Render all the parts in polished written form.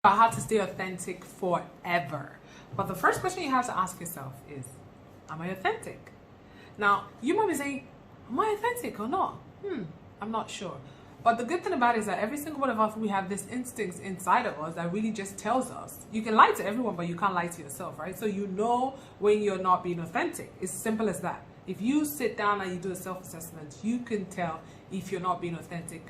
About how to stay authentic forever. But the first question you have to ask yourself is, am I authentic? Now, you might be saying, am I authentic or not? I'm not sure. But the good thing about it is that every single one of us, we have this instinct inside of us that really just tells us. You can lie to everyone, but you can't lie to yourself, right? So you know when you're not being authentic. It's simple as that. If you sit down and you do a self-assessment, you can tell if you're not being authentic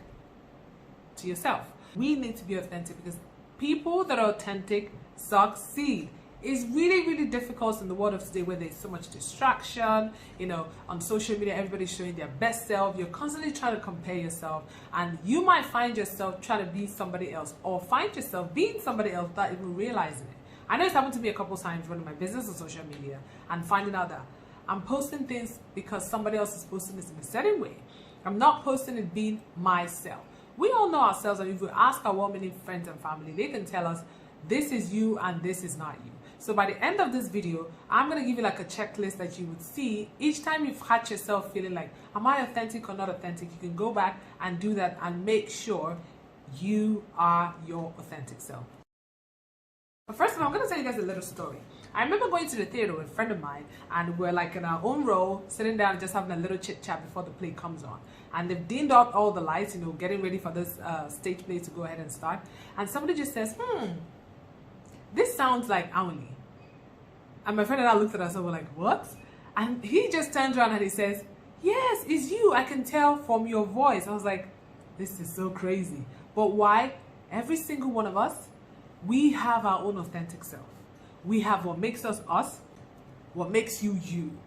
to yourself. We need to be authentic because people that are authentic succeed. It's really, really difficult in the world of today where there's so much distraction. You know, on social media, everybody's showing their best self. You're constantly trying to compare yourself, and you might find yourself trying to be somebody else, or find yourself being somebody else without even realizing it. I know it's happened to me a couple times running my business on social media and finding out that I'm posting things because somebody else is posting this in a certain way. I'm not posting it being myself. We all know ourselves, and if we ask our well-meaning friends and family, they can tell us this is you and this is not you. So by the end of this video, I'm going to give you like a checklist that you would see each time you've had yourself feeling like, am I authentic or not authentic? You can go back and do that and make sure you are your authentic self. But first of all, I'm going to tell you guys a little story. I remember going to the theater with a friend of mine, and we're like in our own row, sitting down and just having a little chit chat before the play comes on. And they've dimmed out all the lights, you know, getting ready for this stage play to go ahead and start. And somebody just says, this sounds like Auni. And my friend and I looked at us and we're like, what? And he just turns around and he says, yes, it's you. I can tell from your voice. I was like, this is so crazy. But why? Every single one of us, we have our own authentic self. We have what makes us us, what makes you you.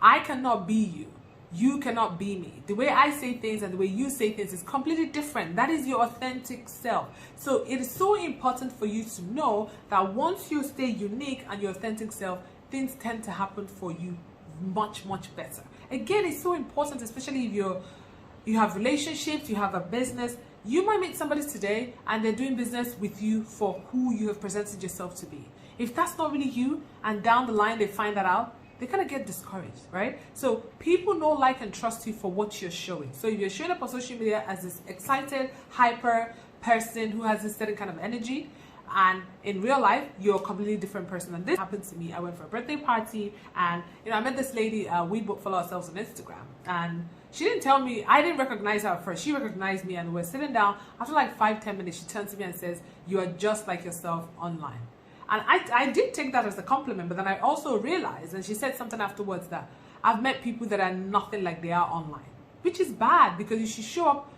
I cannot be you. You cannot be me. The way I say things and the way you say things is completely different. That is your authentic self. So it is so important for you to know that once you stay unique and your authentic self, things tend to happen for you much, much better. Again, it's so important, especially if you have relationships, you have a business. You might meet somebody today and they're doing business with you for who you have presented yourself to be. If that's not really you, and down the line they find that out, they kind of get discouraged, right? So people know, like, and trust you for what you're showing. So if you're showing up on social media as this excited, hyper person who has this certain kind of energy, and in real life, you're a completely different person. And this happened to me. I went for a birthday party, and I met this lady. We both follow ourselves on Instagram, and she didn't tell me. I didn't recognize her at first. She recognized me, and we're sitting down. After like 5-10 minutes, she turns to me and says, "You are just like yourself online." And I did take that as a compliment, but then I also realized, and she said something afterwards, that I've met people that are nothing like they are online, which is bad, because you should show up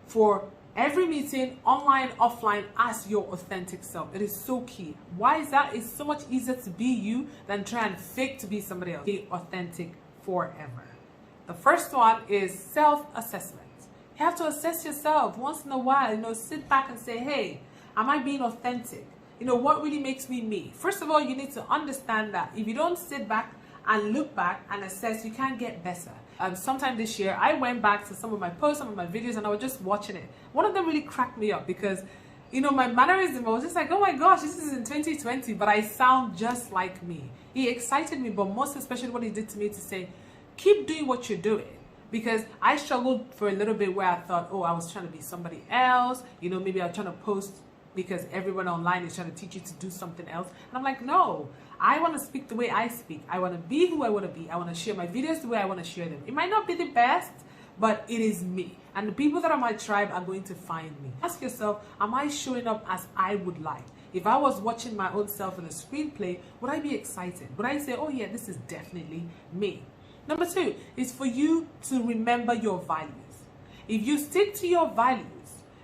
for every meeting, online, offline, as your authentic self. It is so key. Why is that? It's so much easier to be you than try and fake to be somebody else. Be authentic forever. The first one is self-assessment. You have to assess yourself once in a while, sit back and say, hey, am I being authentic? What really makes me me? First of all, you need to understand that if you don't sit back and look back and assess, you can't get better. Sometime this year, I went back to some of my posts, some of my videos, and I was just watching it. One of them really cracked me up because, my mannerism, I was just like, oh my gosh, this is in 2020, but I sound just like me. He excited me, but most especially what he did to me to say, keep doing what you're doing. Because I struggled for a little bit where I thought, oh, I was trying to be somebody else. Maybe I was trying to post because everyone online is trying to teach you to do something else. And I'm like, no, I want to speak the way I speak. I want to be who I want to be. I want to share my videos the way I want to share them. It might not be the best, but it is me. And the people that are my tribe are going to find me. Ask yourself, am I showing up as I would like? If I was watching my own self in a screenplay, would I be excited? Would I say, oh yeah, this is definitely me? Number 2 is for you to remember your values. If you stick to your values,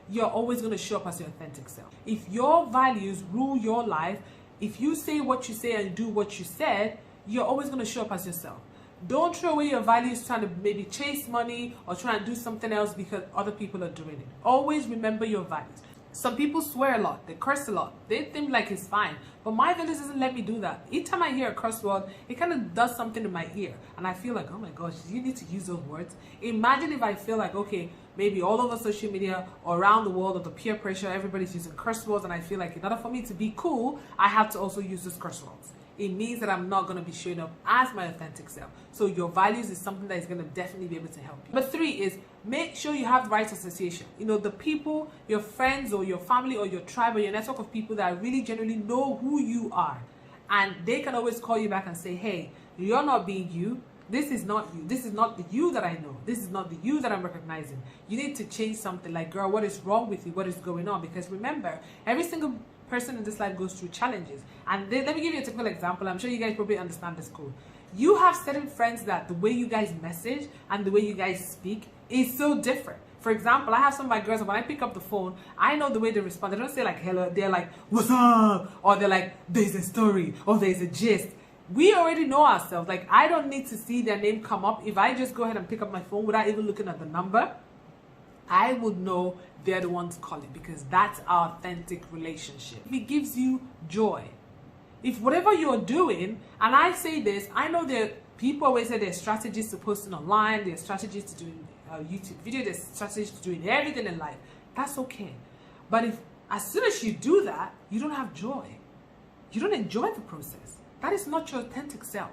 you're always going to show up as your authentic self. If your values rule your life, if you say what you say and do what you said, you're always going to show up as yourself. Don't throw away your values trying to maybe chase money or try and do something else because other people are doing it. Always remember your values. Some people swear a lot, they curse a lot, they think like it's fine, but my values doesn't let me do that. Each time I hear a curse word, it kind of does something in my ear, and I feel like, oh my gosh, you need to use those words. Imagine if I feel like, okay, maybe all over social media or around the world, of the peer pressure, everybody's using curse words, and I feel like in order for me to be cool, I have to also use those curse words. It means that I'm not going to be showing up as my authentic self. So your values is something that is going to definitely be able to help you. Number 3 is make sure you have the right association. You know, the people, your friends or your family or your tribe or your network of people that really genuinely know who you are. And they can always call you back and say, hey, you're not being you. This is not you. This is not the you that I know. This is not the you that I'm recognizing. You need to change something. Like, girl, what is wrong with you? What is going on? Because remember, every single person in this life goes through challenges. And let me give you a typical example. I'm sure you guys probably understand this code. You have certain friends that the way you guys message and the way you guys speak is so different. For example, I have some of my girls, when I pick up the phone, I know the way they respond. They don't say like hello, they're like, what's up? Or they're like, there's a story, or there's a gist. We already know ourselves. Like, I don't need to see their name come up. If I just go ahead and pick up my phone without even looking at the number, I would know they're the ones calling, because that's our authentic relationship. If it gives you joy, if whatever you're doing, and I say this, I know that people always say there's strategies to posting online, there's strategies to doing YouTube video, there's strategies to doing everything in life. That's okay. But if as soon as you do that, you don't have joy, you don't enjoy the process, that is not your authentic self.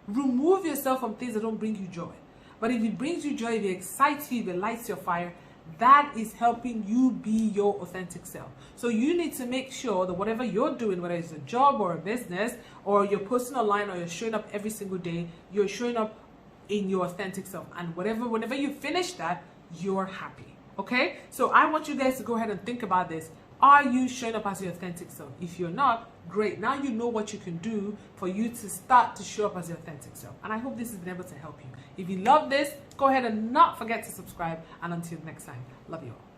Remove yourself from things that don't bring you joy. But if it brings you joy, if it excites you, if it lights your fire, that is helping you be your authentic self. So you need to make sure that whatever you're doing, whether it's a job or a business, or you're posting online, or you're showing up every single day, you're showing up in your authentic self. And whenever you finish that, you're happy. Okay? So I want you guys to go ahead and think about this. Are you showing up as your authentic self? If you're not, great. Now you know what you can do for you to start to show up as your authentic self. And I hope this has been able to help you. If you love this, go ahead and not forget to subscribe. And until next time, love you all.